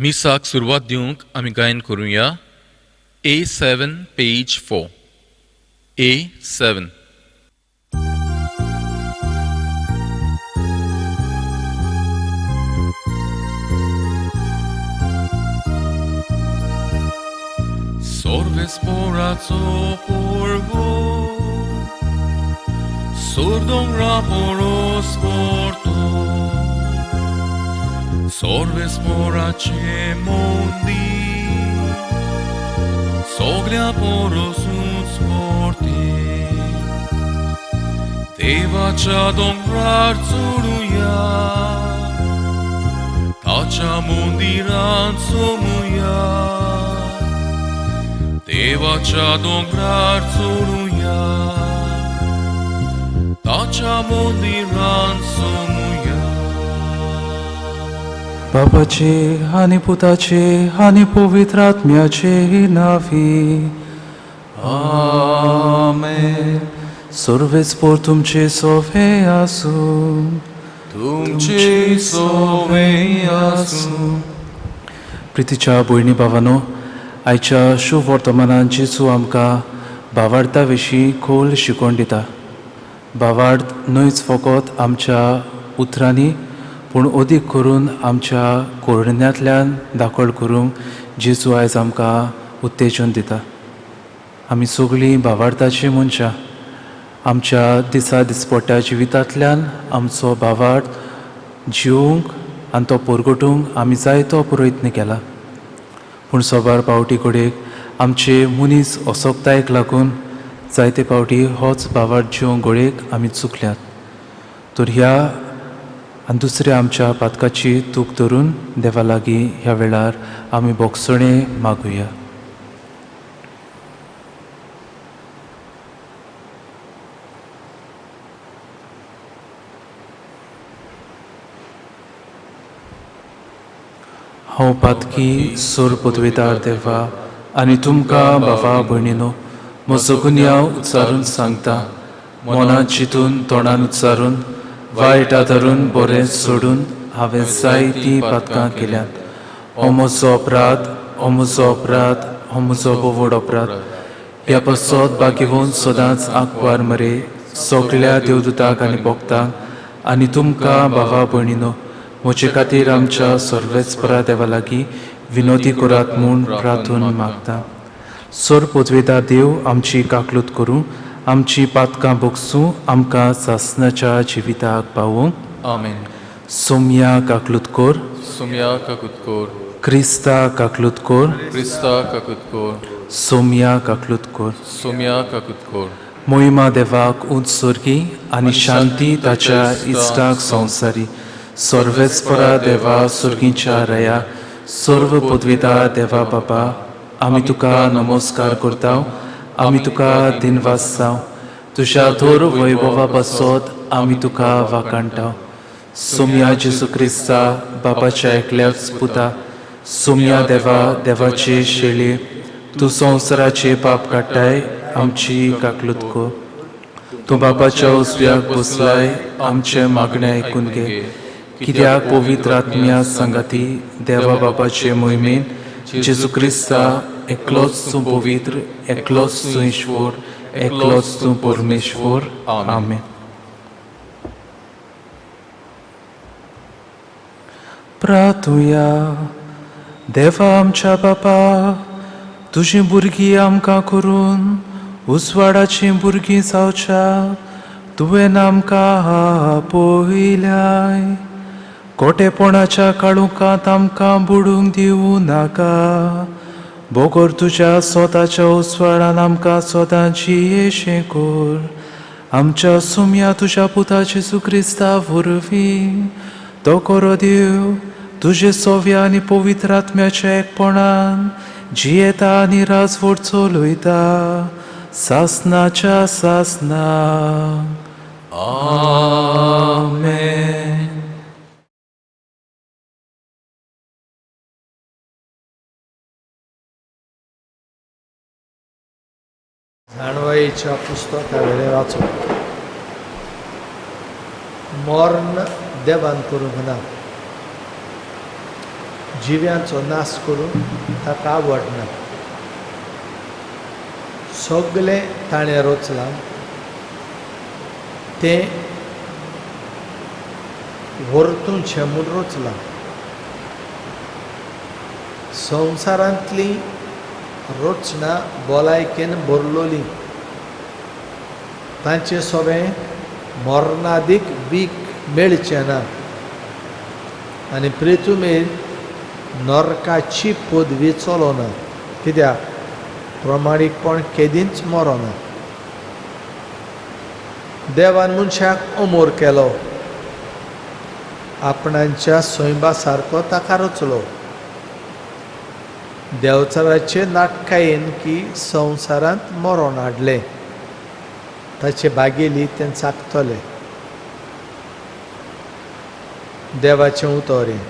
मिसाक सुरवात दिवंक आमी गायन करूया. A7 page 4. A7. Sorves porazo porgo, surdom raporos porto. Sorves porace mondi, soglia poros uns morti. Deva cha dongrar tsuruya, tacha mondi ransumuya. Deva cha dongrar tsuruya, tacha mondi ransumuya. बापाचे आणि पुताचे आणि पवित्र आत्म्याचे नावी आमेन. सर्वेच पोर तुमचे सोवे आसूं, तुमचे सोवे आसूं. प्रितीच्या भयणी भावांनो, आयच्या शुभ वर्तमानांत जेजू आमकां भावार्था विशीं खोल शिकवण दिता. भावार्थ न्हयच फकत आमच्या उतरांनी पूण अदीक करून आमच्या कोरण्यांतल्यान दाखल करूंक जेजू आयज आमकां उत्तेजन दिता. आमी सगळीं भावार्थाची मनशां. आमच्या दिसा दिसपट्ट्या जिवितांतल्यान आमचो भावार्थ जिवंक आनी तो परगटूंक आमी जायतो प्रयत्न केला. पूण सोबार पावटी कडेक आमचे मनीस असोकतायेक लागून जायते पावटी होच भावार्थ जिवंक घोळेक आमी चुकल्यात. तर ह्या आनी दुसऱ्या आमच्या पातकाची तूक धरून देवा लागीं ह्या वेळार आमी बोगसणें मागुया. हांव पातकी सोर पदवेदार देवा आनी तुमकां भावा भयणीनो म्हजो गुन्यांव उच्चारून सांगता. मनांत चिंतून तोंडान उच्चारून वायटा धरून बरें सोडून हांवें जायतीं पातकां केल्यात. हो म्हजो अपराध, हो म्हजो अपराध, हो म्हजो बोवड अपराध. ह्या पासत बागेवून सदांच आंकवार मरे सगळ्या देवदूतांक आनी भक्तांक आनी तुमकां भावा भयणीनो म्हजे खातीर आमच्या सर्वेस्परा देवा लागीं विनोदी करात म्हूण प्रार्थून मागता. सोर पदवेदार देव आमची काकलूत करूं, आमची पातकां बोगसूं, आमकां सासणाच्या जिविताक पावूंक. आमेन. सोम्या काकलूत कोर, सोम्या काकूत कोर, क्रिस्ता काकलूत कोर, क्रिस्ता काकूत कोर, सोम्या काकलूत कोर. सोम्या काकूत कोर. मोहिमा देवाक उंच सर्गी आनी शांती ताच्या इश्टाक संवसारी. सर्वेस्परा देवा सर्गीच्या रया, सर्व पदवेदार देवा बाबा, आमी तुका नमस्कार करता, आमी तुका दिनवासता. तुज्या धोर वैभवा बसत आमी तुका वाखाणटा. सोम्या जेजू क्रिस्ता बापाच्या एकल्याच पुता, सोम्या देवा देवाचे शेळये, तूं संवसाराचे पाप काडटाय, आमची काकलूत को. तूं बापाच्या उजव्याक बसलाय, आमचे मागणे आयकून घे. कित्याक पवित्र आत्म्या संगाती देवा बापाचे मोहिमेन जेजू क्रिस्ता एकलोच तूं पवित्र, एकलोच तूं ईश्वर, एकलोच तूं परमेश्वर. आमेन. प्रार्थुया. देवा आमच्या बापा, तुझीं भुरगीं आमकां करून उसवाडाचीं भुरगीं जावच्या तुवें आमकां पळयल्याय. खोटेपणाच्या काळुकांत आमकां बुडूंक दिवूं नाका. बोगोर तुज्या स्वताच्या उसवाडान आमकां सदांची येशें कोर. आमच्या सोम्या तुज्या पुता जेजू क्रिस्ता वरवीं तो कोरो देव तुजे सोव्या आनी पवित्र आत्म्याच्या एकपणान जियेता आनी राजवट चलयता सासनाच्या सासना. आमेन. जाणवायेच्या पुस्तकावेले वाचून मरण देवान करूंक ना. जिव्यांचो नाश करून ताका आवडना. सगळें ताणें रचलां तें व्हरतूचें म्हूण रचलां. संवसारांतलीं रचना भलायकेन भरलोलीं. तांचें सोबें मरणादीक बीक मेळचें ना आनी पृथ्वीर नरकाची पदवी चलोना. कित्याक प्रमाणीकपण केदींच मरोना. देवान मनशाक अमोर केलो. आपणाच्या सोयबा सारको ताका रचलो. देवचाराचे नाटकायेन की संवसारांत मरण हाडलें. ताचे बागेली तें चाखतले. देवाचें उतोरें.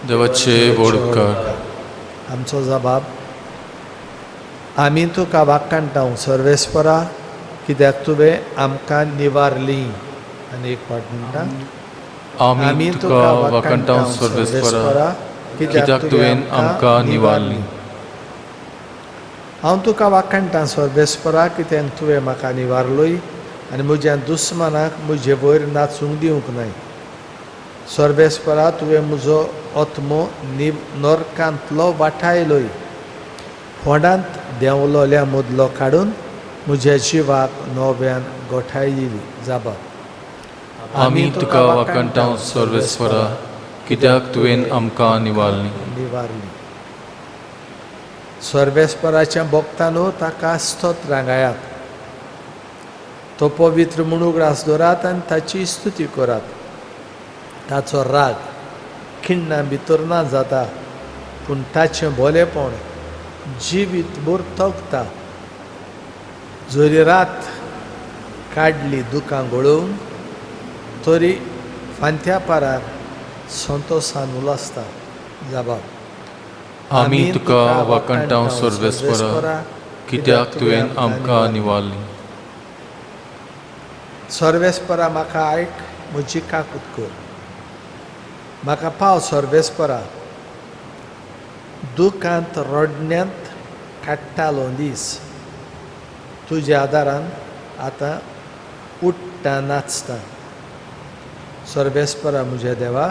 देवाचे व्हड उपकार. आमचो जबाब. आमी तुका वाखाणटां सर्वेस्परा, कित्याक तुवें आमकां निवारलीं. आनी एक फावट म्हणटा, आमी तुका वाखाणटां सर्वेस्परा, कित्याक तुवें आमकां निवारलीं. हांव तुका वाखाणटां सर्वेस्परा, कित्याक तुवें म्हाका निवारलोय आनी म्हज्या दुस्मानाक म्हजे वयर नाचूंक दिवंक नाय. सर्वेस्परा, तुवें म्हजो आत्मो नरकांतलो वाटायलोय. फोंडांत देंवलोल्या मदलो काडून म्हज्या जिवाक नव्यान गोठाय दिली. जाबाब. आमी तुका वाखाणटां सर्वेस्परा, कित्याक तुवें आमकां निवारलीं. सर्वेस्पराच्या भक्तांनो ताका स्तोत्रां गायात. तो पवित्र म्हूण उगडास दवरात आनी ताची स्तुती करात. ताचो राग खिण्णां भितर ना जाता, पूण ताचें भलेपण जिवीतभर तगता. जरी रात काडली दुकां गळोवन, तरी फांत्या पारार संतोशान उलासता. जाबाब. आमी तुका वाखाणटां सर्वेस्परा, कित्याक तुवें आमकां निवारलीं. सर्वेस्परा, म्हाका आयक, म्हजी काकूट कर. म्हाका पाव सर्वेस्परा. दुखांत रडण्यांत काडटालो दीस तुज्या आदारान आतां उठ्ठा नाचता. सर्वेस्परा म्हज्या देवा,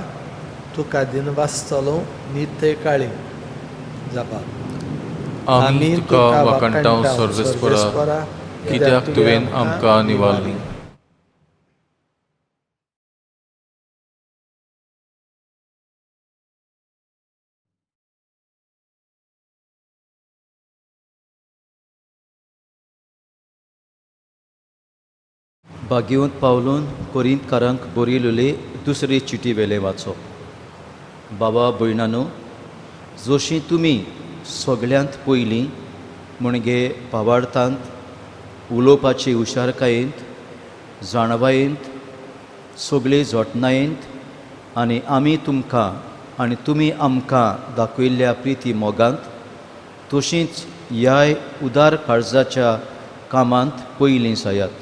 तुका दिन वाचतलो नितय काळी. जाबाब. आमी तुका वाखाणटां सर्वेस्परा, कित्याक तुवें आमकां निवारलीं. भाग्यवंत पावलून कोरिंतकारांक बरयलेली दुसरी चिटी वेले वाचो. बाबा भयणानो, जशीं तुमी सगळ्यांत पयलीं म्हणजे भावार्थांत उलोवपाची हुशारकायेंत, जाणवायेंत, सगळे जोटणायेंत आनी आमी तुमकां आनी तुमी आमकां दाखयल्ल्या प्रिती मोगांत, तशींच ह्याय उदार काळजाच्या कामांत पयलीं जायात.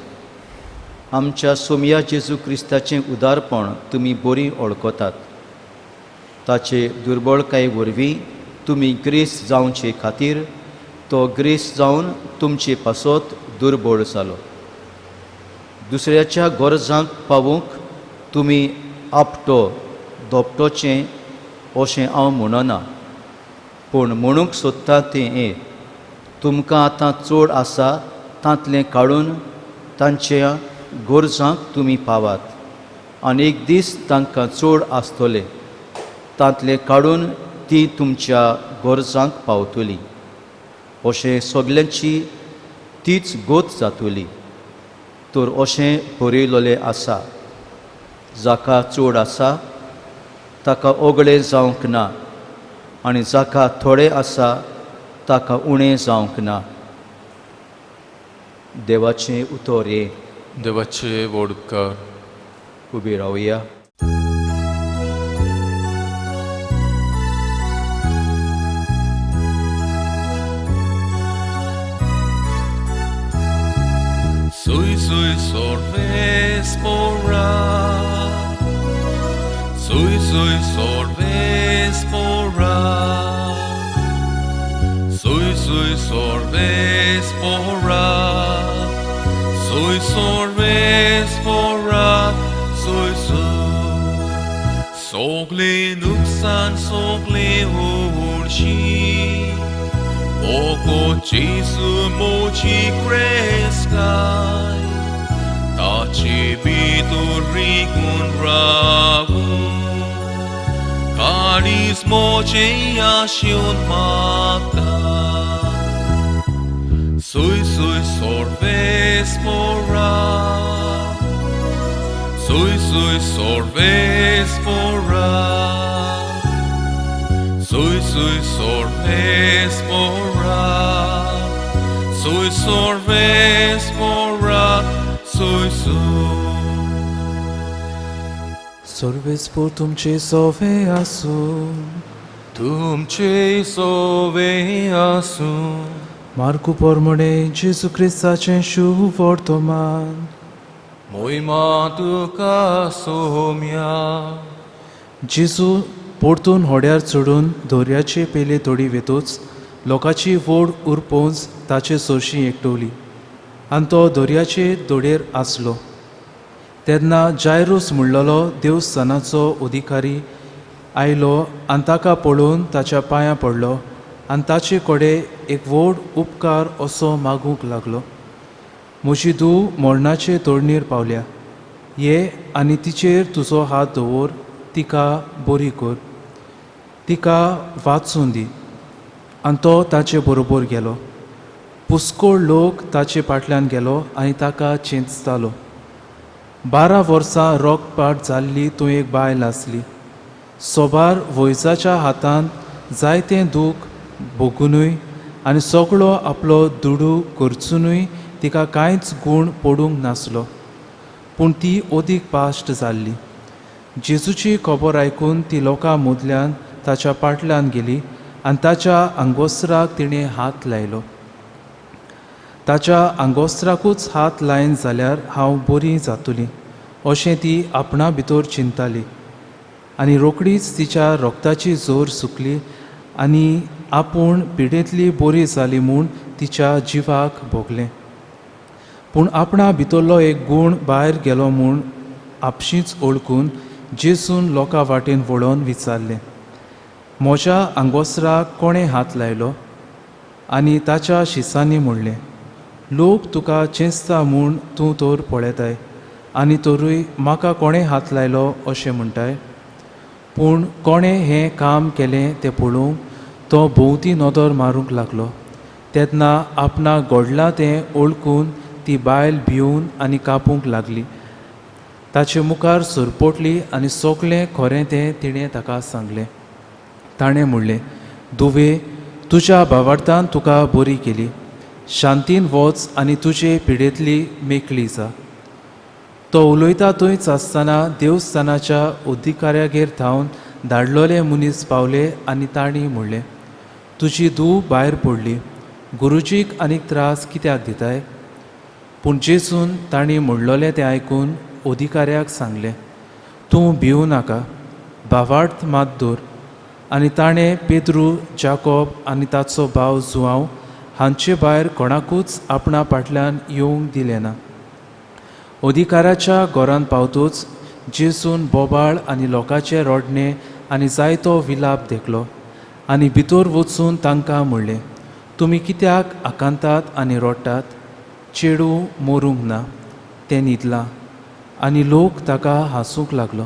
आमच्या सोमया जेजू क्रिस्ताचें उदारपण तुमी बरी वळखतात. ताचे दुर्बळकाये वरवीं तुमी ग्रेस जावचे खातीर तो ग्रेस जावन तुमचे पासत दुर्बळ जालो. दुसऱ्याच्या गरजांक पावूंक तुमी आपटो दोपटोचें अशें हांव म्हणना, पूण म्हणूंक सोदता तें हें, तुमकां आतां चड आसा तांतलें काडून तांच्या गरजांक तुमी पावात. आनी एक दीस तांकां चड आसतलें, तांतलें काडून ती तुमच्या गरजांक पावतलीं. अशें सगल्यांची तीच गोत जातली. तर अशें बरयलोलें आसा, जाका चड आसा ताका ओगळें जावंक ना, आनी जाका थोडें आसा ताका उणें जावंक ना. देवाचें उतर हें. देवाचे व्हड उपकार. उबी रावया. Sui sui sorvespora, sui sui sorvespora. sui sorvespora, sui sorvespora, sui su. Sogle nuksan sogle urshi, oko Jesu mochi kreskai, tachi biturikun ragu, karis moche yashion makta. Sui sorvespora, sui sorvespora, sui sorvespora, sui sorvespora, sui su. Sorvespor तुमचे सोवे आसूं, तुमचे सोवे आसूं. मार्कू पोरमोडे जेजू क्रिस्ताचें शुभ वर्तमान. मोहिमा तुका सोम्या. जेजू पोरतून होड्यार चडून दोर्याचे पेले तोडी वेतूच लोकांची वोड उरपोवंच ताचे सोरशीं एकटवली आनी तो दोर्याचे दोडेर आसलो. तेन्ना जायरूस म्हणलोलो देवस्थानाचो अधिकारी आयलो आनी ताका पळोवन ताच्या पांयां पडलो आनी ताचे कोडे एक व्हड उपकार असो मागूंक लागलो. म्हजी धूव मरणाचे तोडणीर पावल्या. ये आनी तिचेर तुजो हात दवर, तिका बरी कर, तिका वाचून दी. आनी तो ताचे बरोबर गेलो. पुस्कोळ लोक ताचे फाटल्यान गेलो आनी ताका चेंचतालो. 12 वर्सां रोगपाट जाल्ली तूं एक बायल आसली. सोबार वयसाच्या हातान जायतें दूख भोगूनय आनी सगळो आपलो दुडू करचुनूय तिका कांयच गूण पडूंक नासलो. पूण ती ओदीक पाश्ट जाल्ली. जेजूची खबर आयकून ती लोकां मदल्यान ताच्या फाटल्यान गेली आनी ताच्या आंगोस्त्राक तिणें हात लायलो. ताच्या आंगोस्त्राकूच हात लायन जाल्यार हांव बरी जातुली अशें ती आपणा भितर चिंताली. आनी रोखडीच तिच्या रोगताची जोर सुकली आनी आपूण पिडेंतली बरी जाली म्हूण तिच्या जिवाक भोगलें. पूण आपणा भितरलो एक गूण भायर गेलो म्हूण आपशींच ओळखून जेजून लोकां वाटेन वळोवन विचारलें, म्हज्या आंगोस्त्राक कोणें हात लायलो? आनी ताच्या शिसांनी म्हणलें, लोक तुका चेंचता म्हूण तूं तर पळयताय आनी तरूय म्हाका कोणें हात लायलो अशें म्हणटाय. पूण कोणें हें काम केलें तें पळोवंक तो भोंवती नदर मारूंक लागलो. तेन्ना आपणाक घडलां तें ओळखून ती बायल भिवून आनी कापूंक लागली. ताचे मुखार सरपोटली आनी सगळें खरें तें तिणें ताका सांगलें. ताणें म्हणलें, दुवे, तुज्या भावार्थान तुका बरी केली. शांतीन वच आनी तुजे पिडेंतली मेकळी जा. तो उलयता थंयच आसतना देवस्थानाच्या अधिकाऱ्यागेर धांवन धाडलोले मनीस पावले आनी तांणी म्हणलें, तुजी धूव भायर पडली. गुरुजीक आनीक त्रास कित्याक दिताय? पूण जेजून तांणी म्हणलोलें तें आयकून अधिकाऱ्याक सांगलें, तूं भिवू नाका, भावार्थ मात दवर. आनी ताणें पेद्रू, जाकोब आनी ताचो भाव जुआंव हांचे भायर कोणाकूच आपणा फाटल्यान येवंक दिलें ना. अधिकाऱ्याच्या घरांत पावतूच जेजून बोबाळ आनी लोकांचे रोडणें आनी जायतो विलाप देखलो आनी भितर वचून तांकां म्हणलें, तुमी कित्याक आकांतात आनी रोडटात? चेडूं मरूंक ना, तें न्हिदलां. आनी लोक ताका हांसूंक लागलो.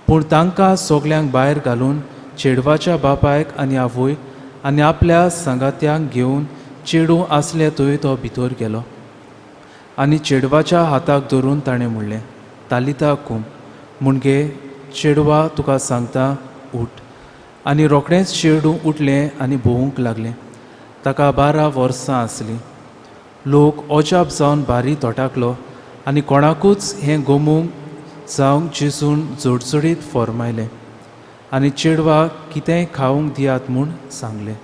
पूण तांकां सगल्यांक भायर घालून चेडवाच्या बापायक आनी आवयक आनी आपल्या सांगात्यांक घेवन चेडूं आसलें थंय तो भितर गेलो. आनी चेडवाच्या हाताक धरून ताणें म्हणलें, तालिता कूम, म्हणजे चेडवा तुका सांगता उठ. आनी रोखडेंच चेडूं उठलें आनी भोवूंक लागलें. ताका 12 वर्सां आसलीं. लोक अजाप जावन भारी तोटाकलो आनी कोणाकूच हें गमूंक जावंक जेजून जोडजोडीत फॉर्मायलें आनी चेडवाक कितेंय खावंक दियात म्हूण सांगलें.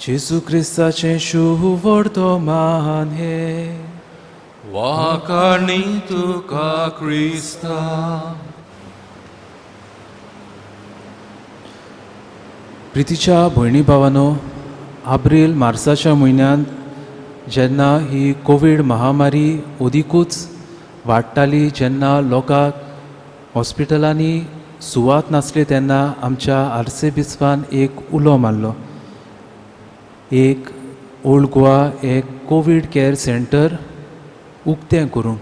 जेजू क्रिस्ताचें शुभ वर्तमान हे. वाकाणी तुका क्रिस्ता. प्रितीच्या भयणी भावांनो, एप्रिल मार्चाच्या म्हयन्यांत जेन्ना ही कोवीड महामारी ओदिकूच वाडटाली, जेन्ना लोकांक हॉस्पिटलांनी सुवात नासली, तेन्ना आमच्या आर्सेबिस्पान एक उलो मारलो. एक ओल्ड गोवा एक कोवीड केअर सेंटर उक्तें करूंक,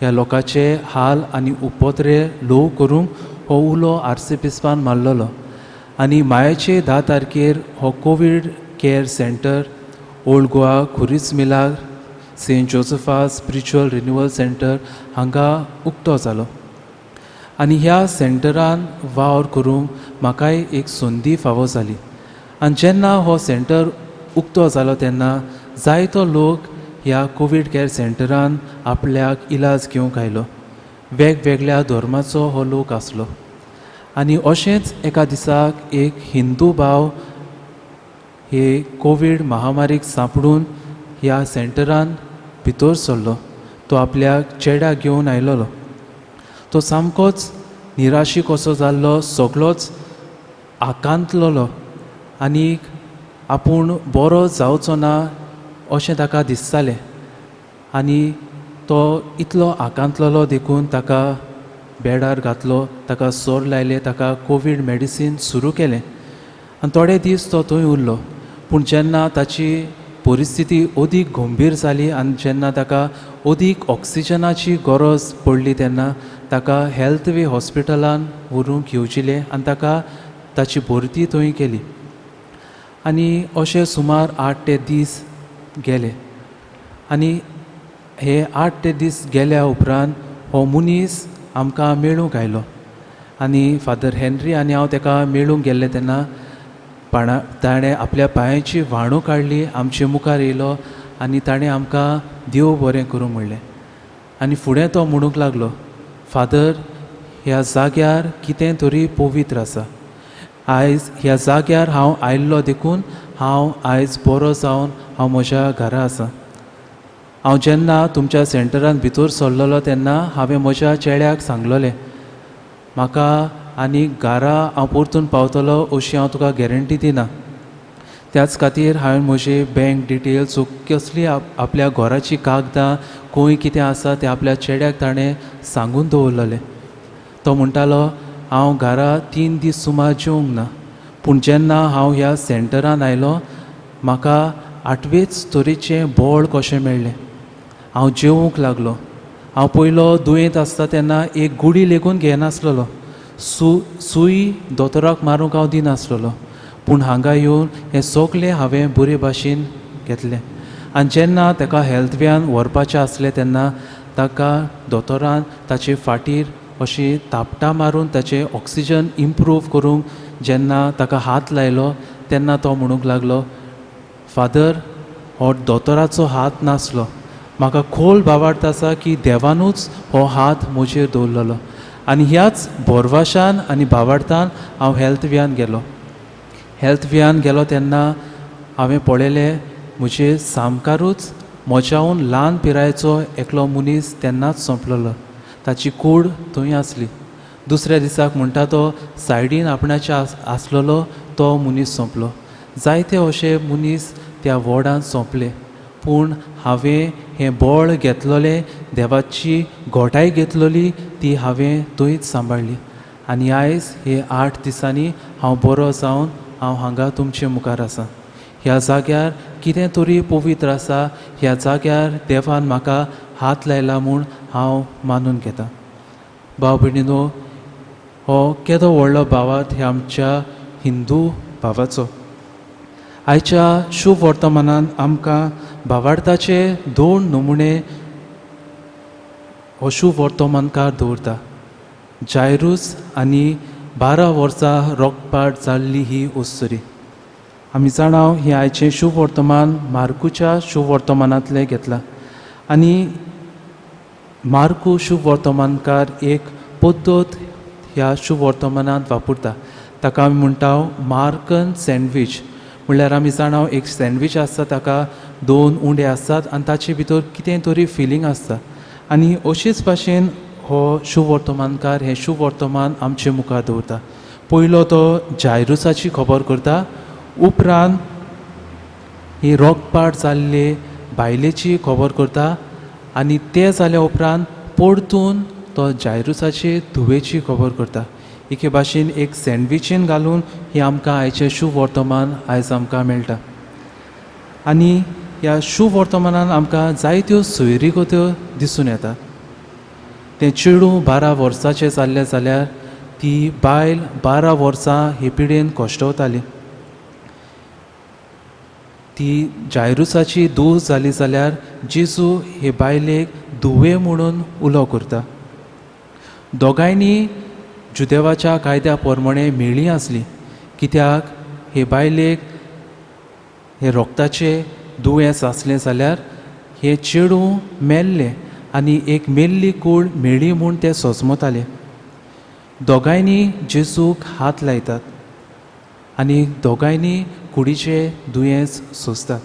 ह्या लोकांचे हाल आनी उपत्रे ल्हव करूंक हो उलो आर्सेबिस्पान मारलेलो. आनी मायाचे 10 तारखेर हो Covid care centre old Goa खुरीस मिलार सेंट जोसेफास स्पिरिच्युअल रिन्युअल सेंटर हांगा उक्तो जालो. आनी ह्या सेंटरान वावर करूंक म्हाकाय एक संदी फावो जाली. आनी जेन्ना हो सेंटर उक्तो जालो तेन्ना जायतो लोक ह्या कोवीड केअर सेंटरान आपल्याक इलाज घेवंक आयलो. वेगवेगळ्या धर्माचो हो लोक आसलो. आनी अशेंच एका दिसाक एक हिंदू भाव हे कोवीड महामारीक सांपडून ह्या सेंटरान भितर सरलो. तो आपल्याक चेड्याक घेवन आयलोलो. तो सामकोच निराशी कसो जाल्लो, सगळोच आकांतलोलो आनी आपूण बरो जावचो ना अशें ताका दिसतालें. आनी तो इतलो आकांतलोलो देखून ताका बेडार घातलो, ताका सोर लायले, ताका कोवीड मेडिसीन सुरू केलें. आनी थोडे दीस तो थंय उरलो. पूण जेन्ना ताची परिस्थिती अदीक गंभीर जाली आनी जेन्ना ताका अदीक ऑक्सिजनाची गरज पडली तेन्ना ताका हेल्थ वे हॉस्पिटलान व्हरूंक येवजिलें आनी ताका ताची भरती थंय केली. आनी अशे सुमार 8 ते दीस गेले. आनी हे 8 ते दीस गेल्या उपरांत हो मनीस आमकां मेळूंक आयलो. आनी फादर हेनरी आनी हांव ताका मेळूंक गेल्ले तेन्ना ताणें आपल्या पांयाची व्हाणू काडली, आमचे मुखार येयलो आनी ताणें आमकां देव बरें करूं म्हणलें. आनी फुडें तो म्हणूंक लागलो, फादर, ह्या जाग्यार कितें तरी पवित्र आसा. आयज ह्या जाग्यार हांव आयिल्लो देखून हांव आयज बरो जावन हांव म्हज्या घरा आसा. हांव जेन्ना तुमच्या सेंटरान भितर सरलोलो तेन्ना हांवें म्हज्या चेड्याक सांगलोलें, म्हाका आनी घरा हांव परतून पावतलो अशी हांव तुका गॅरंटी दिना. त्याच खातीर हांवें म्हजे बँक डिटेल्स कसली आपल्या घराची कागदां खंय कितें आसा तें आपल्या चेड्याक ताणें सांगून दवरलेलें. तो म्हणटालो, हांव घरा 3 दीस सुमार जेवंक ना. पूण जेन्ना हांव ह्या सेंटरान आयलो म्हाका 8वेच तरेचें बळ कशें मेळ्ळें. हांव जेवूंक लागलो. हांव पयलो दुयेंत आसता तेन्ना एक गुडी लेगून घेनासलेलो. सूय दोतोराक मारूंक हांव दिनासलेलो. पूण हांगा येवन हें सगळें हांवें बरे भाशेन घेतलें. आनी जेन्ना ताका हेल्थ वेयान व्हरपाचें आसलें तेन्ना ताका दोतोरान ताचे फाटीर अशी तापटां मारून ताचें ऑक्सिजन इम्प्रूव करूंक जेन्ना ताका हात लायलो तेन्ना तो म्हणूंक लागलो, फादर, हो दोतोराचो हात नासलो. म्हाका खोल भावार्थ आसा की देवानूच हो हात म्हजेर दवरलेलो. आनी ह्याच बोरवाशान आनी भावार्थान हांव हेल्थ वेयान गेलो तेन्ना हांवें पळयलें म्हजे सामकारूच म्हज्याहून ल्हान पिरायेचो एकलो मनीस तेन्नाच सोंपलेलो. ताची कूड थंय आसली. दुसऱ्या दिसाक म्हणटा तो सायडीन आपणाचे आसलेलो तो मनीस सोंपलो. जायते अशे मनीस त्या वॉर्डान सोंपले. पूण हांवें हें बळ घेतलोलें, देवाची घोटाय घेतलोली ती हांवें थंयच सांबाळली. आनी आयज हे 8 दिसांनी हांव बरो जावन हांव हांगा तुमचे मुखार आसा. ह्या जाग्यार कितें तरी पवित्र आसा. ह्या जाग्यार देवान म्हाका हात लायला म्हूण हांव मानून घेतां. भाव भयणीनो, हो केदो व्हडलो भावार्थ हे आमच्या हिंदू भावाचो. आयच्या शुभ वर्तमानान आमकां भावार्थाचे 2 नमुणे हो शुभ वर्तमानकार दवरता. जायरूस आनी 12 वर्सां रोगपाट जाल्ली ही ओस्तरी. आमी जाणाव ही आयचें शुभ वर्तमान मार्कूच्या शुभ वर्तमानांतलें घेतलां. आनी मार्कू शुभ वर्तमानकार एक पद्दत ह्या शुभ वर्तमानांत वापरता. ताका आमी म्हणटा मार्कन सँडवीच. म्हणल्यार आमी जाणाव एक सँडवीच आसता ताका 2 उंडे आसतात आनी ताचे भितर कितें तरी फिलींग आसता. आनी अशीच भाशेन हो शुभ वर्तमानकार हें शुभ वर्तमान आमचे मुखार दवरता. पयलो तो जायरुसाची खबर करता, उपरांत ही रोगपाट जाल्ले बायलेची खबर करता आनी ते जाल्या उपरांत परतून तो जायरुसाचे धुवेची खबर करता. एके भाशेन एक सँडविचीन घालून ही आमकां आयचें शुभ वर्तमान आयज आमकां मेळटा. आनी ह्या शुभ वर्तमानान आमकां जायत्यो सोयरी गत्यो दिसून येता. तें चेडूं 12 वर्साचें जाल्लें जाल्यार ती बायल 12 वर्सां हे पिडेन कोश्टवताली. ती जायरुसाची धूव जाली जाल्यार जेजू हे बायलेक धुवे म्हणून उलो करता. दोगांयनी जुदेवाच्या कायद्या प्रमाणे मेळ्ळीं आसलीं, कित्याक हे बायलेक हे रोगताचे दुयेंस आसलें जाल्यार हे चेडूं मेल्लें आनी एक मेल्ली कूड मेळ्ळी म्हूण ते सोजमताले. दोगांयनी जेजूक हात लायतात आनी दोगांयनी कुडीचे दुयेंस सोंसतात.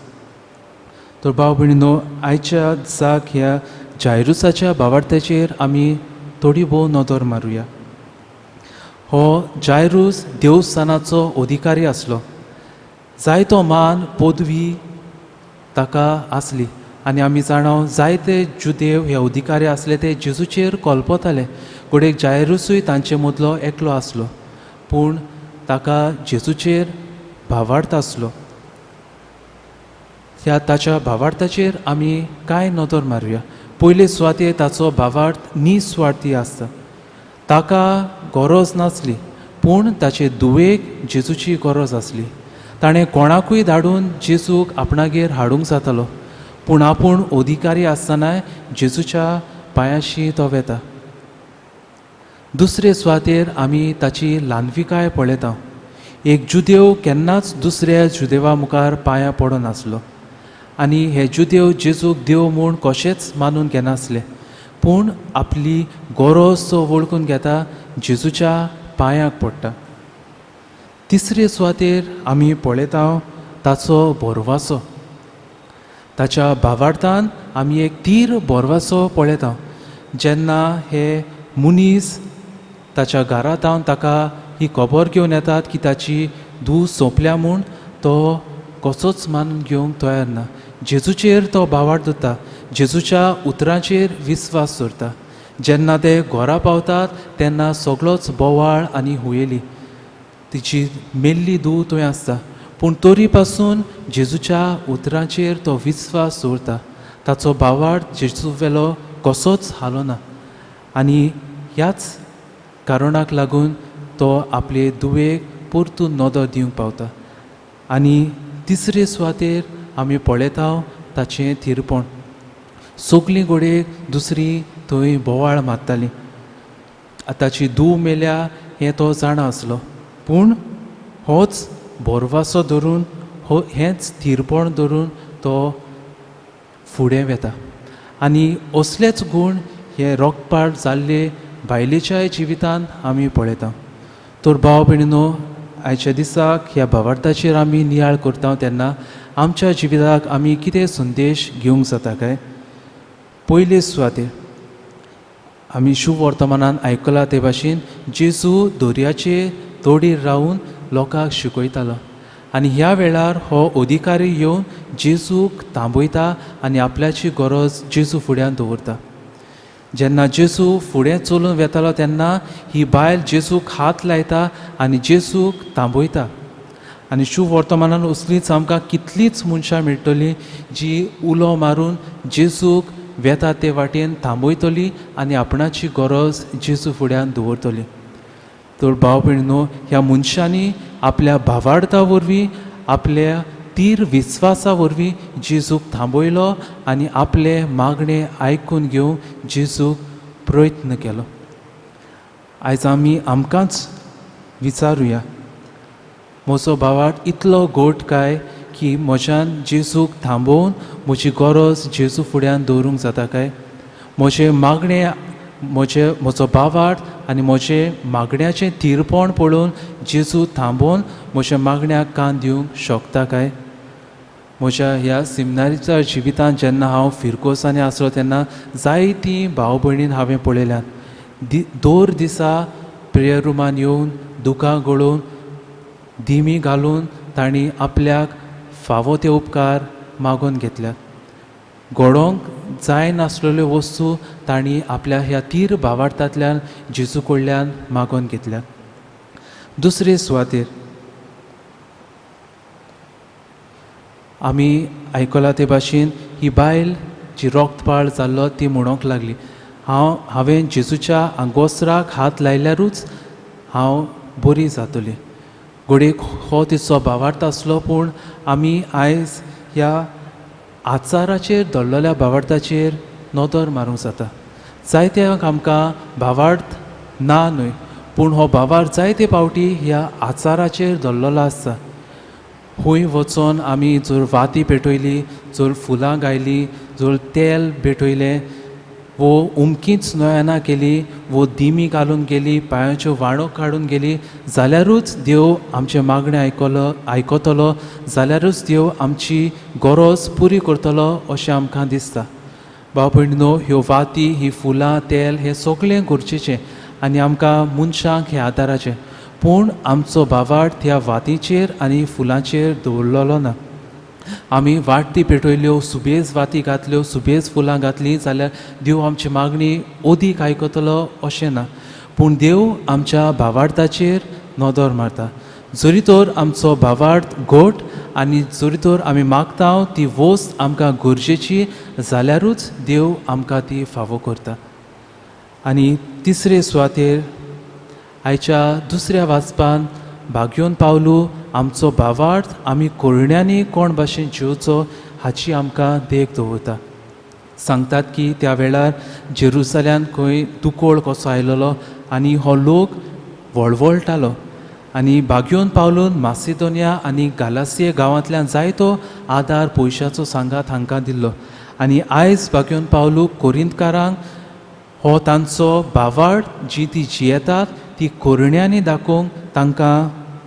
तर भाव भयणीनो, आयच्या दिसाक ह्या जायरुसाच्या भावार्थाचेर आमी थोडी भोव नदर मारुया. हो जायरूस देवस्थानाचो अधिकारी आसलो. जायतो मान पदवी ताका आसली आनी आमी जाणा जायते जुदेव हे अधिकारी आसले ते जेजूचेर कोलपताले. घोडेक जायरूसूय तांचे मदलो एकलो आसलो, पूण ताका जेजूचेर भावार्थ आसलो. ह्या ताच्या भावार्थाचेर आमी कांय नदर मारुया. पयले सुवातेर ताचो भावार्थ निस्वार्थी आसता. ताका गरज नासली, पूण ताचे धुवेक जेजूची गरज आसली. ताणें कोणाकूय धाडून जेजूक आपणागेर हाडूंक जातालो, पूण आपूण अधिकारी आसतनाय जेजूच्या पांयाशी तो वेता. दुसरे सुवातेर आमी ताची ल्हानविकाय पळयता. एक जुदेव केन्नाच दुसऱ्या जुदेवा मुखार पांयां पडनासलो आनी हे जुदेव जेजूक देव म्हूण कशेंच मानून घेनासले, पूण आपली गरज तो वळखून घेता, जेजूच्या पांयाक पडटा. तिसरे सुवातेर आमी पळयता ताचो बोरवासो. ताच्या भावार्थान आमी एक तीर बोरवासो पळयता. जेन्ना हे मनीस ताच्या घरांत हांव ताका ही खबर घेवन येतात की ताची धूव सोंपल्या म्हूण, तो कसोच मानून घेवंक तयार ना. जेजूचेर तो भावार्थ धरता, जेजूच्या उतरांचेर विस्वास दवरता. जेन्ना ते घरा पावतात तेन्ना सगळोच बोवाळ आनी हुयेली. तिची मेल्ली धूव थंय आसता, पूण तरी पासून जेजूच्या उतरांचेर तो विस्वास दवरता. ताचो भावार्थ जेजू वेलो कसोच हालोना आनी ह्याच कारणाक लागून तो आपले धुवेक परतून नदर दिवंक पावता. आनी तिसरे सुवातेर आमी पळयता ताचें थिरपण. सगलीं घोडेक दुसरी थंय बोवाळ मारतालीं. ताची धूव मेल्या हें तो जाणा आसलो, पूण होच बोरवासो धरून हेंच थिरपण धरून तो फुडें वेता. आनी असलेच गूण हे रोगपाट जाल्ले बायलेच्याय जिवितान आमी पळयता. तर भाव भयणीनो, आयच्या दिसाक ह्या भावार्थाचेर आमी नियाळ करता तेन्ना आमच्या जिविताक आमी कितें संदेश घेवंक जाता काय? पयले सुवातेर आमी शुभ वर्तमानान आयकलां ते भाशेन जेजू दर्याचे तोडीर रावन लोकांक शिकयतालो आनी ह्या वेळार हो अधिकारी येवन जेजूक थांबयता आनी आपल्याची गरज जेजू फुड्यान दवरता. जेन्ना जेजू फुडें चलून वेतालो तेन्ना ही बायल जेजूक हात लायता आनी जेजूक थांबयता. आनी शुभ वर्तमानान असलींच आमकां कितलींच मनशां मेळटलीं जी उलो मारून जेजूक वेता ते वाटेन थांबयतलीं आनी आपणाची गरज जेजू फुड्यान दवरतलीं. तर भाव भयणीनो, ह्या मनशांनी आपल्या भावार्था वरवीं, आपल्या तीर विस्वासा वरवीं जेजूक थांबयलो आनी आपले मागणे आयकून घेवंक जेजूक प्रयत्न केलो. आयज आमी आमकांच विचारुया, म्हजो भावार्थ इतलो गोड काय की म्हज्यान जेजूक थांबोवन म्हजी गरज जेजू फुड्यान दवरूंक जाता काय? म्हजो भावार्थ आनी म्हजे मागण्याचें थिरपण पळोवन जेजू थांबोवन म्हज्या मागण्याक कान दिवंक शकता काय? म्हज्या ह्या सिमनारीच्या जिवितांत जेन्ना हांव फिरकोसांनी आसलो तेन्ना जायतीं भाव भयणीन हांवें पळयल्यात. दर दिसा प्रेयर रुमान येवन दुखां गळून दिमी घालून तांणी आपल्याक फावो ते उपकार मागून घेतल्यात। घडोवंक जाय नासलेल्यो वस्तू तांणी आपल्या ह्या तीर भावार्थांतल्यान जेजू कडल्यान मागून घेतल्यात। दुसरे सुवातेर आमी आयकलां ते भाशेन ही बायल जी रोगतपाळ जाल्लो ती म्हणूंक लागली, हांवें जेजूच्या आंगोसराक हात लायल्यारूच हांव बरी जातली। घडयेक हो तिचो भावार्थ आसलो, पूण आमी आयज ह्या आचाराचेर दल्लल्या भावार्थाचेर नदर मारूंक जाता। जायत्यांक आमकां भावार्थ ना न्हय, पूण हो भावार्थ जायते फावटी ह्या आचाराचेर दल्लोलो आसता। खूंय वचोन आमी जर वाती पेटयली, जर फुलां घायलीं, जर तेल पेटयलें, वो उमकीच नोयाना केली, वो दिमी घालून गेली, पांयाच्यो वाणो काडून गेली, जाल्यारूच देव आमचे मागणें आयकतलो, जाल्यारूच देव आमची गरज पुरी करतलो अशें आमकां दिसता। भाव भयणीनो, ह्यो वाती, ही फुलां, तेल हें सगळें गरजेचें आनी आमकां मनशांक हें आदाराचें, पूण आमचो भावार्थ ह्या वातीचेर आनी फुलांचेर दवरलेलो ना। आमी वाटी पेटयल्यो, सुबेज वाती घातल्यो, सुबेज फुलां घातलीं जाल्यार देव आमची मागणी ओदीक आयकतलो अशें ना, पूण देव आमच्या भावार्थाचेर नदर मारता। जरी तर आमचो भावार्थ घट आनी जरी तर आमी मागता ती वस्त आमकां गरजेची जाल्यारूच देव आमकां ती फावो करता। आनी तिसरे सुवातेर आयच्या दुसऱ्या वाचपान भाग्योन पावलू आमचो भावार्थ आमी कोयण्यांनी कोण भाशेन जिवचो हाची आमकां देख दवरता। सांगतात की त्या वेळार जेरुसल्यान खंय दुकोळ कसो आयलोलो आनी हो लोक वळवळटालो आनी भाग्योन पावलून मासिदोनिया आनी गालासिये गांवांतल्यान जायतो आदार पयशाचो सांगात हांकां दिल्लो। आनी आयज भाग्योन पावलू कोरिंतकारांक हो तांचो भावार्थ जी ती जियेतात ती कोयण्यांनी दाखोवंक तांकां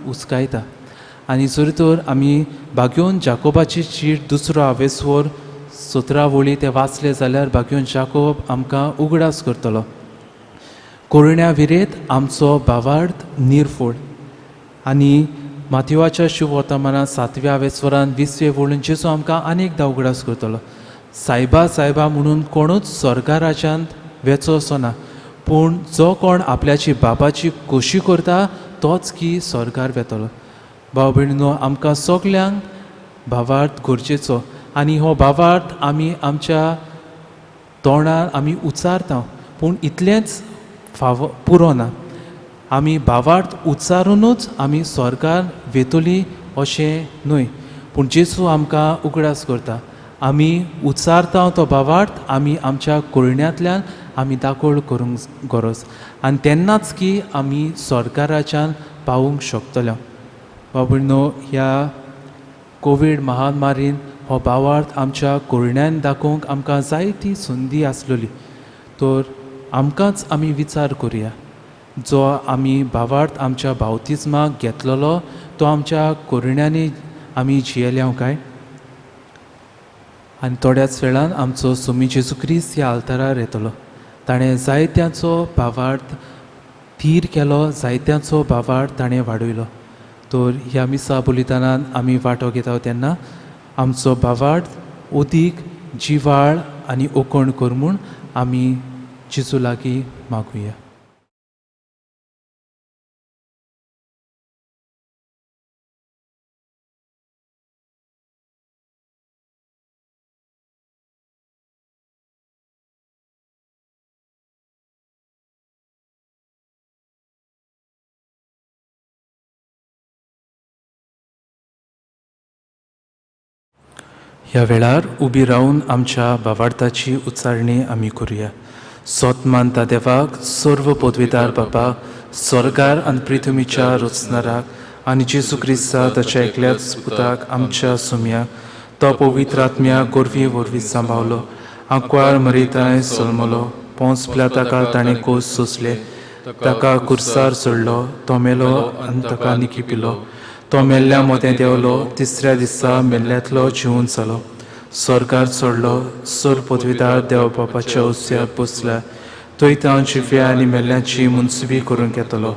उस्कायता। आनी जरी तर आमी भाग्योन जाकोबाची चीट दुसरो आवेसवर 17 वळी ते वाचले जाल्यार भाग्योन जाकोब आमकां उगडास करतलो। कोयण्या विरेत आमचो भावार्थ निरफोड। आनी माथेवाच्या शुभ वर्तमानांत 7व्या आवेसवरान 20वे वळून जेजू आमकां अनेकदां उगडास करतलो। सायबा सायबा म्हणून कोणूच स्वर्गा राज्यांत वेचोचो ना, पूण जो कोण आपल्याची बापाची खोशी करता तोच की स्वर्गार वेतलो। भाव भयणीनो, आमकां सगल्यांक भावार्थ गरजेचो आनी हो भावार्थ आमी आमच्या तोंडार आमी उच्चारता, पूण इतलेंच पुरो ना। आमी भावार्थ उच्चारूनच आमी स्वर्गार वेतली अशें न्हय, पूण जेजू आमकां उगडास करता। आमी उच्चारता तो भावार्थ आमी आमच्या कोयण्यांतल्यान आमी दाखोळ करूंक गरज, आनी तेन्नाच की आमी स्वर्गा राज्यांत पावूंक शकतले। भाव भयणीनो, ह्या कोवीड महामारीन हो भावार्थ आमच्या कोयण्यांत दाखोवंक आमकां जायती संदी आसलेली, तर आमकांच आमी विचार करुया, जो आमी भावार्थ आमच्या बावतिस्माक घेतलेलो तो आमच्या कोयण्यांनी आमी जियेल्या काय? आनी थोड्याच वेळान आमचो स्वामी जेजू क्रिस्त ह्या आल्तारार येतलो। ताणें जायत्यांचो भावार्थ थीर केलो, जायत्यांचो भावार्थ ताणें वाडयलो। तर ह्या मिसा बलिदानान आमी वांटो घेता तेन्ना आमचो भावार्थ ओदीक जिवाळ आनी ओकण कर म्हूण आमी जेजू लागीं मागुया। ह्या वेळार उबी रावन आमच्या भावार्थाची उच्चारणी आमी करुया। सोत मानता देवाक, सर्व पदवीदार बापाक, स्वर्गार आनी पृथ्वीच्या रचणाराक आनी जेजू क्रिस्ता ताच्या एकल्याच पुताक आमच्या सुम्याक, तो पवित्र आत्म्याक गोरवी वरवीं सांबावलो, आंकवार मरिताय सलमलो, पोंस पिलाताका ताणें कोस सोंसले, ताका कुर्सार चडलो, तो मेलो आनी ताका निखिपिलो, तो मेल्ल्या मोतें देंवलो, तिसऱ्या दिसा मेल्ल्यांतलो जिवून जालो, स्वर्गार चडलो, सर पदवीदार देव बापाच्या उस्यार बसला, थंय तां जिव्या आनी मेल्ल्यांची मुनसिबी करूंक येतलो,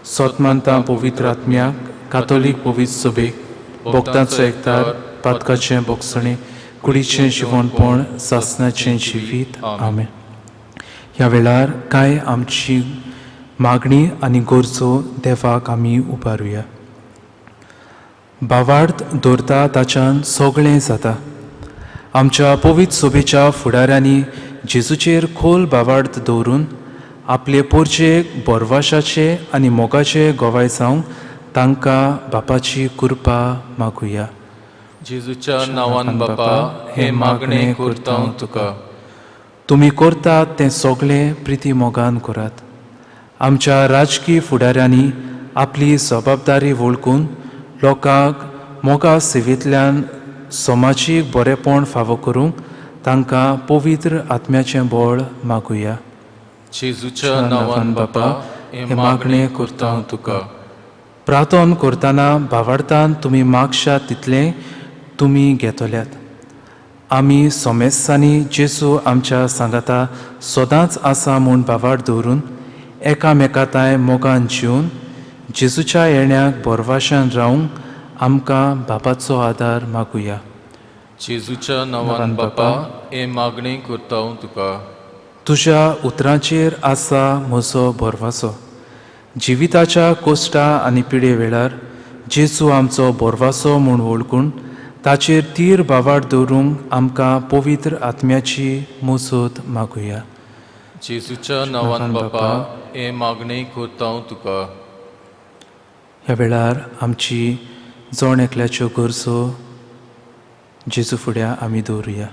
सोतमानता पवित्र आत्म्याक कातोलीक पवित्र सभेक भक्तांचो एकतार पातकाचें बोगसणें कुडीचें जिवणपण सासणाचें जिवीत आमेन. ह्या वेळार कांय आमची मागणी आनी गरजो देवाक आमी उबारुया. भावार्थ दवरता ताच्यान सगळें जाता. आमच्या पवित्र सभेच्या फुडाऱ्यांनी जेजूचेर खोल भावार्थ दवरून आपले पोरचेक बोरवाशाचे आनी मोगाचे गोवाय जावंक तांकां बापाची कृपा मागुया. जेजूच्या नांवान बापा हे मागणें करता हांव तुका. तुमी करतात तें सगळें प्रिती मोगान करात. आमच्या राजकीय फुडाऱ्यांनी आपली जबाबदारी वळखून लोकांक मोगा सेवेंतल्यान समाजीक बरेपण फावो करूंक तांकां पवित्र आत्म्याचें बळ मागुया. जेजूच्या नांवान बापा हे मागणें करता हांव तुका. प्रार्थना करतना भावार्थान तुमी मागशात तितलें तुमी घेतल्यात. आमी सोमेसांनी जेजू आमच्या सांगाता सदांच आसा म्हूण भावार्थ दवरून एकामेकांताय मोगान जिवन जेजूच्या येण्याक बोरवाशान रावंक आमकां बापाचो आदार मागुया. जेजूच्या नांवान बापा हे मागणें करता हांव तुका. तुज्या उतरांचेर आसा म्हजो बोरवासो. जिविताच्या कोश्टा आनी पिडे वेळार जेजू आमचो बोरवासो म्हूण वळखून ताचेर तीर भावार्थ दवरूंक आमकां पवित्र आत्म्याची मजत मागुया. जेजूच्या नांवान बापा हे मागणें करता हांव तुका. ह्या वेळार आमची जोण एकल्याच्यो गरजो जेजू फुड्या आमी दवरुया.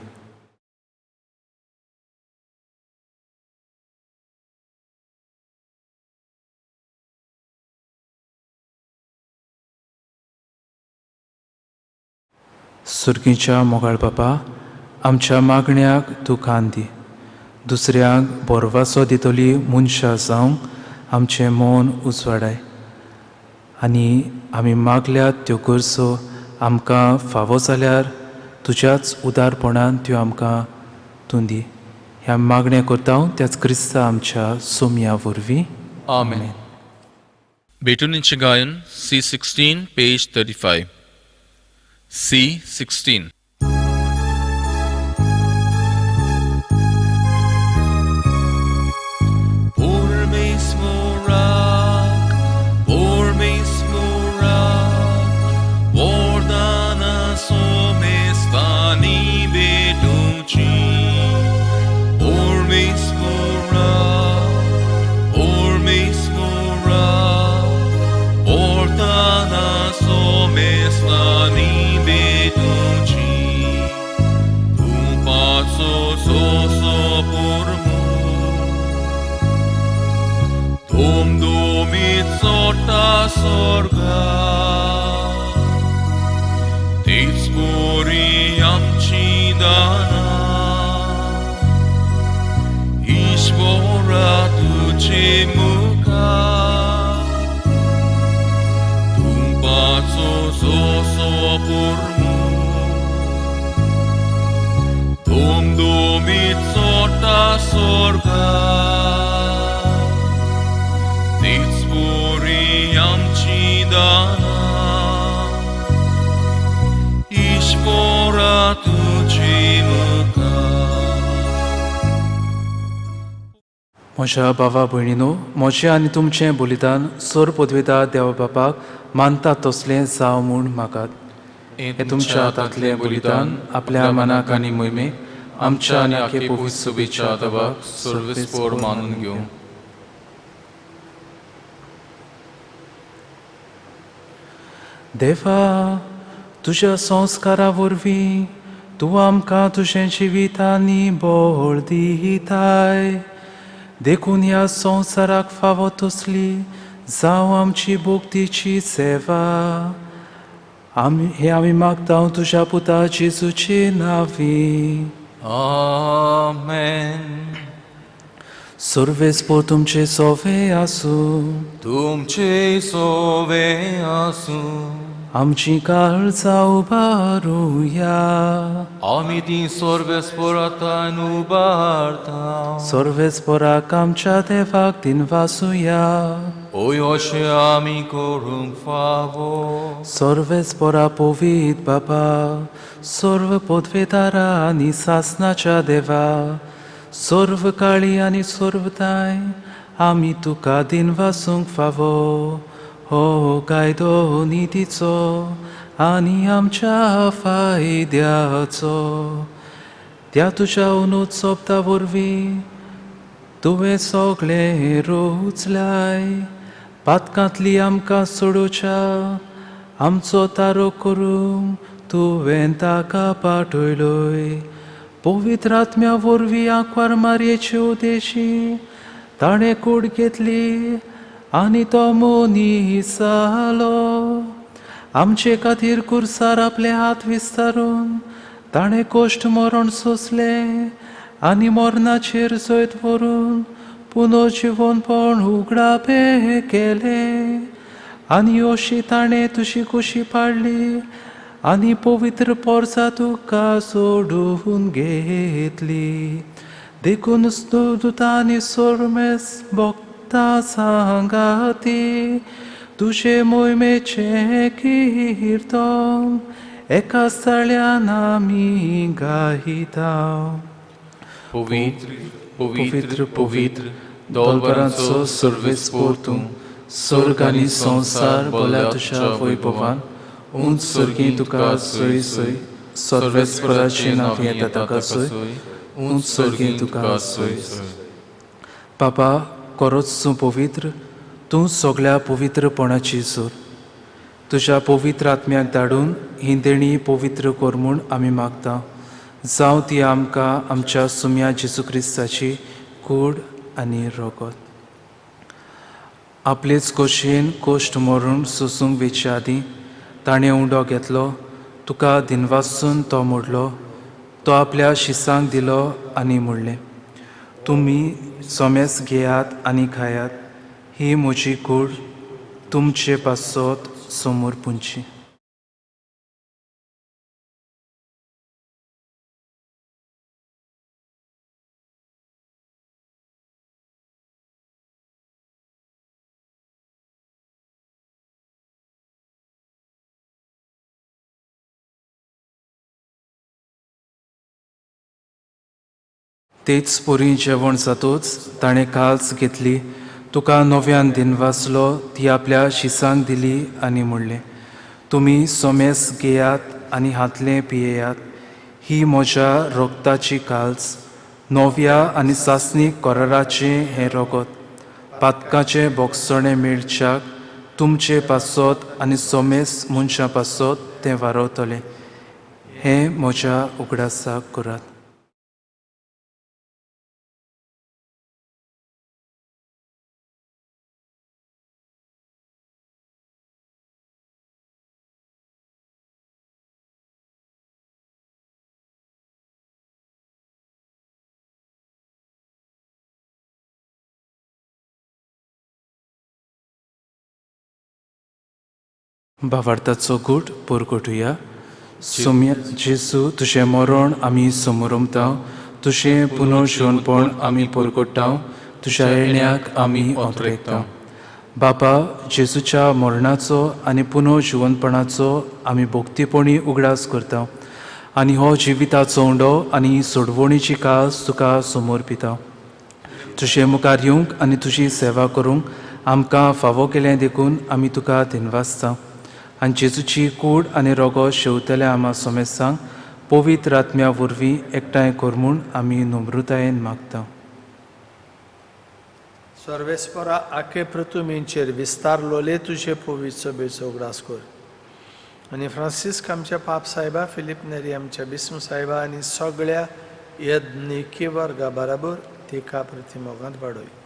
सुर्गीच्या मोगाळ बापा, आमच्या मागण्याक तूं कान दी. दुसऱ्यांक बोरवासो दितली मनशां जावंक आमचें मन उजवाडाय आनी आमी मागल्यात त्यो गरजो आमकां फावो जाल्यार तुज्याच उदारपणान त्यो आमकां तूं दी. ह्या मागणें करता हांव त्याच क्रिस्ता आमच्या सोम्या वरवीं. आमेन. बेटुनीचें गायन C16 पेज 35. C16. Sorga Teच पोरी आमची दाना ईश्वरा तुझे मुखार तुमपाचो सोसो पुरमो दोमीत सोटा सोर्गा तेच पोरी आमची दाना ईश्वरा तुझे मुखार. म्हज्या भावा भयणीनो, म्हजें आनी तुमचें बलिदान सोर पदवेदार देवा बापाक मानता तसलें जाव म्हूण मागात. हें तुमच्या हातांतलें बलिदान आपल्या मनाक आनी मोहिमेक आमच्या आनी आखे पवित्र सभेच्या आदाराक सर्वेस्पर मानून घेवं. देवा, तुज्या संस्कारा वरवीं तूं आमकां तुजें जिवीत आनी बळ दिताय. देखून ह्या संवसाराक फावो तसली जावं आमची भोक्तीची सेवा आमी मागता तुज्या पुता जेजूचे नांवी. आमेन. सर्वेस्पर तुमचे सोवे आसूं. तुमचे सोवे आसूं. आमची काळजां उबारुया. आमी ती सर्वेस्परांतान उबारता. सर्वेस्पराक आमच्या देवाक दिनवासुया. Oy osie ami korum favo. Sorvespora povit Baba, sorv podvedara ani sasnacha deva, sorv kali ani sorvtai, ami tuka dinva sung favo, ho gaido nitico, ani amcha faidiaco. त्या तुझ्या उनूत सोबता वरवीं तुवें सगळें रुचलाय पातकांतली आमकां सोडूच्या आमचो तारो करूंक तुवें ताका पाठयलोय पवित्र आत्म्या वरवीं आंकवार मारयेचे उदेशी ताणें कूड घेतली आनी तो मनीस जालो आमचे खातीर कुर्सार आपले हात विस्तारून ताणें कोश्ट मरण सोंसलें आनी मरणाचेर जैत व्हरून पुनर्जीवनपण उगडापे केलें आनी अशी ताणें तुजी कुशी पाडली आनी पवित्र पोरसां तुका सोडून घेतली देखून दुतांनी सोर्मेस भक्तां सांगाती तुजे मोहिमेचें किर्तन एका स्थळ्यान आमी गायता Puvitr, puvitr, puvitr, dolbaraंचो सर्वेस्पोर तूं, स्वर्ग आनी संसार बोल्या तुझ्या वैभवान, उंच सर्गी तुका सय सय, सर्वेस्पराचें नांव येता ताका सय, उंच सर्गी तुका सय सय. बाबा खरोच तूं पवित्र तूं सगळ्या पवित्रपणाची जोर तुज्या पवित्र आत्म्याक धाडून ही देणी पवित्र कर म्हूण आमी मागता जावं ती आमकां आमच्या सुम्या जेजू क्रिस्ताची कूड आनी रोगत आपलेच खोशयेन कोश्ट मरून सोसूंक वेचे आदीं ताणें उंडो घेतलो तुका दिनवासून तो मोडलो तो आपल्या शिसांक दिलो आनी म्हणलें तुमी सोमेस घेयात आनी खायात ही म्हजी कूड तुमचे पासत समोर पुंची तेच पोरी जेवण जातूच ताणें काल्स घेतली तुका नव्यान दिनवासलो ती आपल्या शिसांक दिली आनी म्हणलें तुमी सोमेस घेयात आनी हातलें पियेयात ही म्हज्या रोगताची काल्स नव्या आनी सासणी कोराराचें हें रोगत पातकाचें बोगसणें मेळच्याक तुमचे पासत आनी सोमेस मनशां पासत तें वारवतलें हें म्हज्या उगडासाक करात भावार्थाचो गूट पोरगोटुया सोम्या जेजू तुजें मरण आमी समोरमता तुजें पुनर्जीवनपण आमी पोरगोट्टा तुज्या येण्याक आमी ओंत्रेकता बाबा जेजूच्या मरणाचो आनी पुनर्जीवनपणाचो आमी भोक्तीपणी उगडास करता आनी हो जिविताचो उंडो आनी सोडवणीची कास तुका समोर पिता तुजे मुखार येवंक आनी तुजी सेवा करूंक आमकां फावो केलें देखून आमी तुका दिनवासता आनी जेजूची कूड आनी रोगो शेवतल्या आमा सोमेसांक पवित्र आत्म्या वरवीं एकठांय कर म्हूण आमी नम्रतायेन मागता सर्वेस्परा आखे पृथ्वीचेर विस्तारलोले तुजे पवित्र सभेचो उगडास कर आनी फ्रांसिस्क आमच्या पाप साहेबा फिलीप नेरी आमच्या बिस्म साहेबा आनी सगळ्या यज्ञिकी वर्गा बराबर तिका प्रतिमोगांत वाडय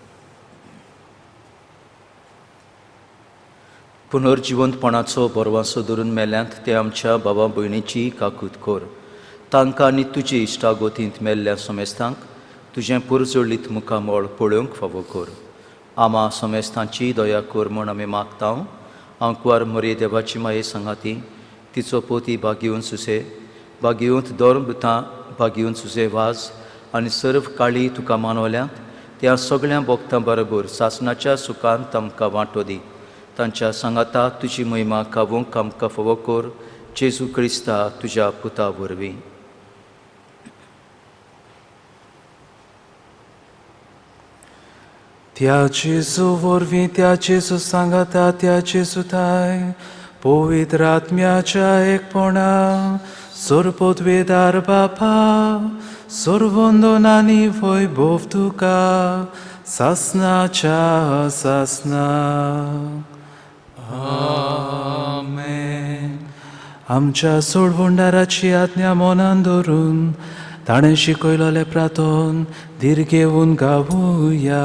पुनर्जिवंतपणाचो बोरवांसो धरून मेल्यांत ते आमच्या बाबा भयणीची काकूत कर तांकां आनी तुजी इश्टागोतींत मेल्ल्या सोमेस्तांक तुजें पुरजोडलीत मुखामोळ पळोवंक फावो कर आमा सोमेस्तांची दया कर म्हूण आमी मागता आंकवार मोरये देवाची माये सांगाती तिचो पोती भागिवून सुसे भागिवूंत दोर बुतां भागिवून सुसे वाज आनी सर्व काळी तुका मानवल्यांत त्या सगळ्या भक्तां बरोबर सासणाच्या सुखान तांकां वांटो दी. तांच्या सांगाता तुजी महिमा कावूंक आमकां फावो कर. जेजू क्रिस्ता तुज्या पुता वरवीं. त्या जेजू वरवीं त्या जेजू सांगाता त्या जेजू थाय पवित्र आत्म्याच्या एकपणा सर्वोद्वेदार बापा सर्वोंदोनानी वैभव तुका सासनाच्या सासना. आमेन. आमच्या सोडवंडाराची आज्ञा मनान धरून ताणें शिकयलोले प्रार्थन धीर घेवन गावुया.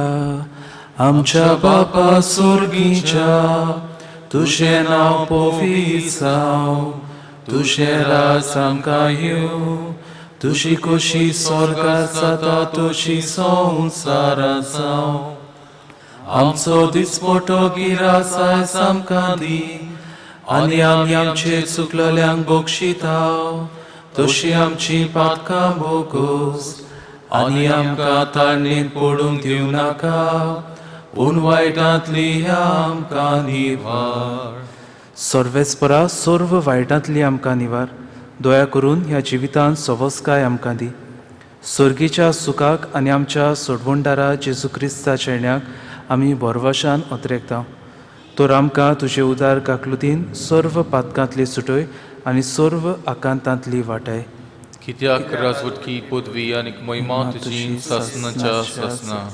आमच्या बापा स्वर्गीच्या तुझें नांव पवित्र जावं. तुझें राज आमकां येवं. तुजी कशी स्वर्गांत जाता तशी संवसारांत जावं. आमचो दिसपटो गिरास आयज आमकां दी आनी आमी आमचे चुकलेल्यांक बक्षिताव तशी आमची पातकां बोगोस आनी आमकां ताळणेंत पडूंक दिवं नाका पूण वायटांतली आमकां निवार. सर्वेस्परा सर्व वायटांतली आमकां निवार. दया करून ह्या जिवितांत सवस्काय आमकां दी. सर्गीच्या सुखाक आनी आमच्या सोडवणदारा जेजू क्रिस्ताच्या येण्याक आमी बोरवाशान ओतरेकता. तर आमकां तुजे उदार काकलुतीन सर्व पातकांतली सुटय आनी सर्व आकांतांतली वाटाय. कित्याक राजवटकी पदवी आनी महिमा तुजी सासनाच्या सासना.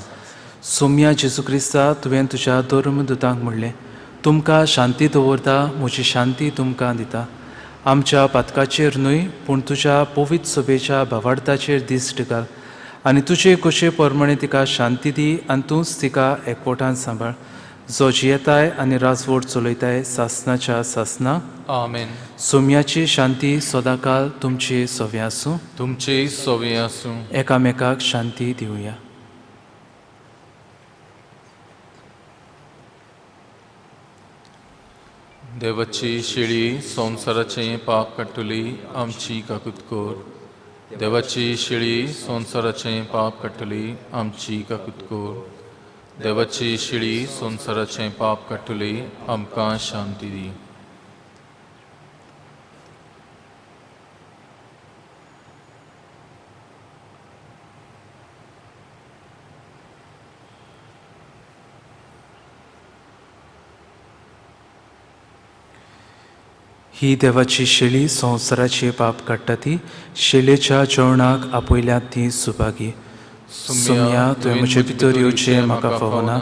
सोम्या जेजू क्रिस्ता तुवें तुज्या धर्मदुतांक म्हणलें तुमकां शांती दवरता म्हजी शांती तुमकां दिता. आमच्या पातकाचेर न्हय पूण तुज्या पवित्र सभेच्या भावार्थाचेर दिश्ट घाल आनी तुजे कशे प्रमाणे तिका शांती दी आनी तूंच तिका एकवटान सांबाळ. जो जियेताय आनी राजवट चलयताय सासनाच्या सासना. आमेन. सोम्याची शांती सदांकाल तुमची सवे आसूं. तुमचे सवे आसूं. एकामेकाक शांती दिवया. देवाची शिळी संवसाराचें पाप काडटली आमची काकूत कोर. देवाची शिळी संवसाराचें पाप काडटली आमची काकूत कोर. देवाची शिळी संवसाराचें पाप काडटली आमकां शांती दी. ही देवाची शेळी संवसाराचे पाप काडटा ती शेळेच्या जेवणाक आपयल्यात ती सुभागी. सोम्या तुवें म्हजे भितर येवचें म्हाका फावना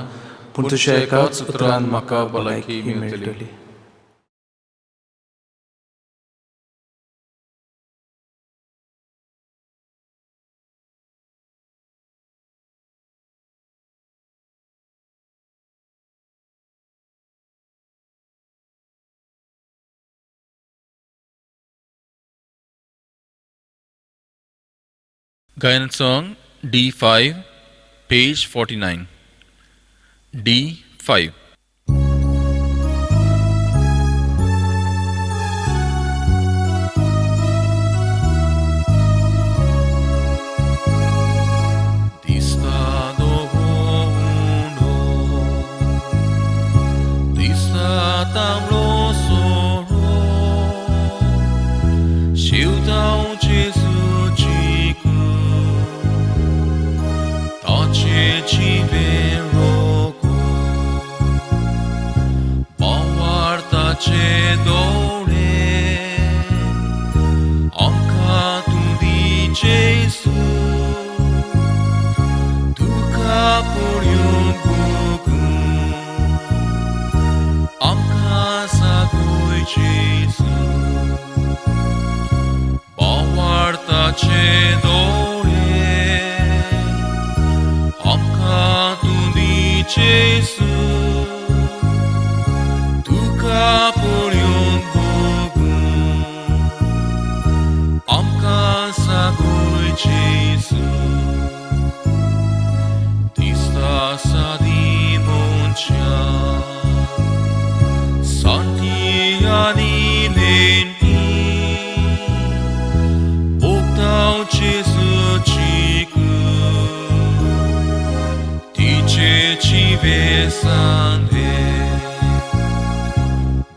पूण तुज्या एकाच उतरान म्हाका भलायकी मेळटली. Gayan song D5, page 49. D5. vesande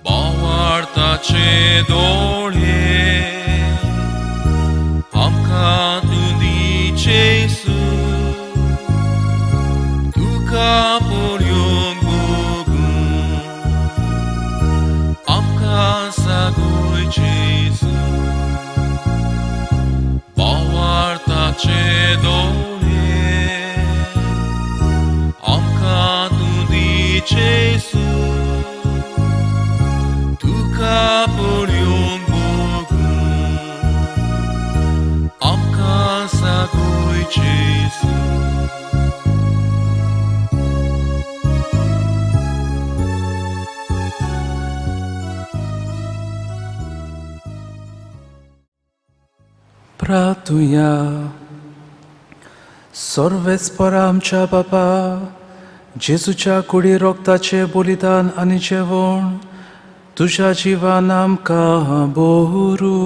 bawarta che dole amka tu dice su tu kaporion bogun amka sagoi jesu bawarta che dole amka tu dice tu kaporion bogun amka sagoi jesu प्रार्थूया. सर्वेस्परा आमच्या बापा, जेजूच्या कुडी रोगताचे बलिदान आनी जेवण तुझ्या जिवान आमकां बोरू.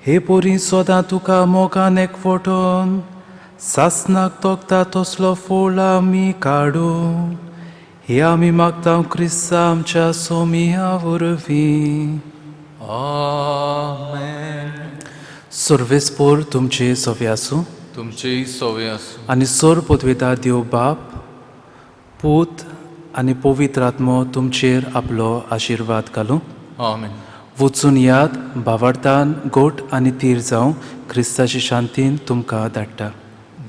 हे पोरी सदां तुका मोगान एकवटोन सासनाक तोखता तसलो फळ आमी काडू. हे आमी मागता क्रिस्ता आमच्या सोमिया वरवीं. आमेन. सर्वेस्पोर तुमचे सोवे आसूं तुमचेही सोवे आसूं. आनी सोर पदवेता देव बाप, पूत आनी पवित्र आत्मो तुमचेर आपलो आशिर्वाद घालूं. आमेन. वचून याद भावार्थान गोट आनी तीर जावं क्रिस्ताची शांतीन तुमकां धाडटा.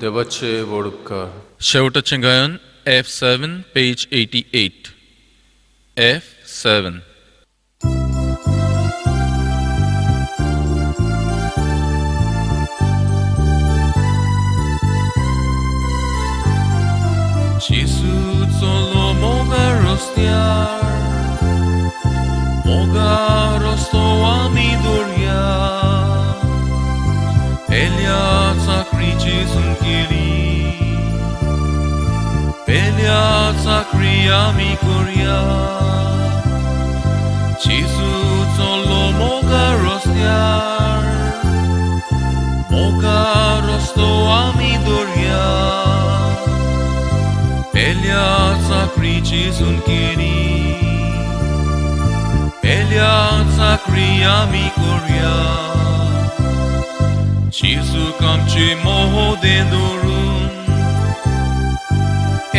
देवाचे व्हड उपकार. शेवटाचें गायन F7 page 88. F7. Gesù solo moga rostiar, moga rosto amidoria, pelia sacri Gesù kiri, pelia sacri amicoria. Gesù solo moga rostiar, moga rosto amidoria. Pelia sacri Gesù kiri, pelia sacri amicoria. Gesù kamche moho dendorun,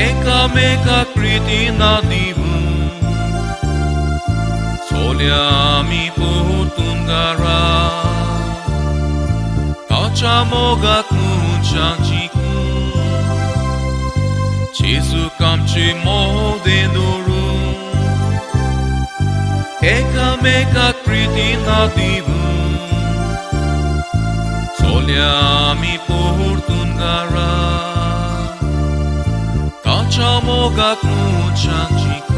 eka meka kriti nadivun. Soliami potungara, tacha moga kunchanchiku. Gesù kamche moho dendorun, eka meka kriti nadivun. Soliami potungara, tacha moga kunchanchiku.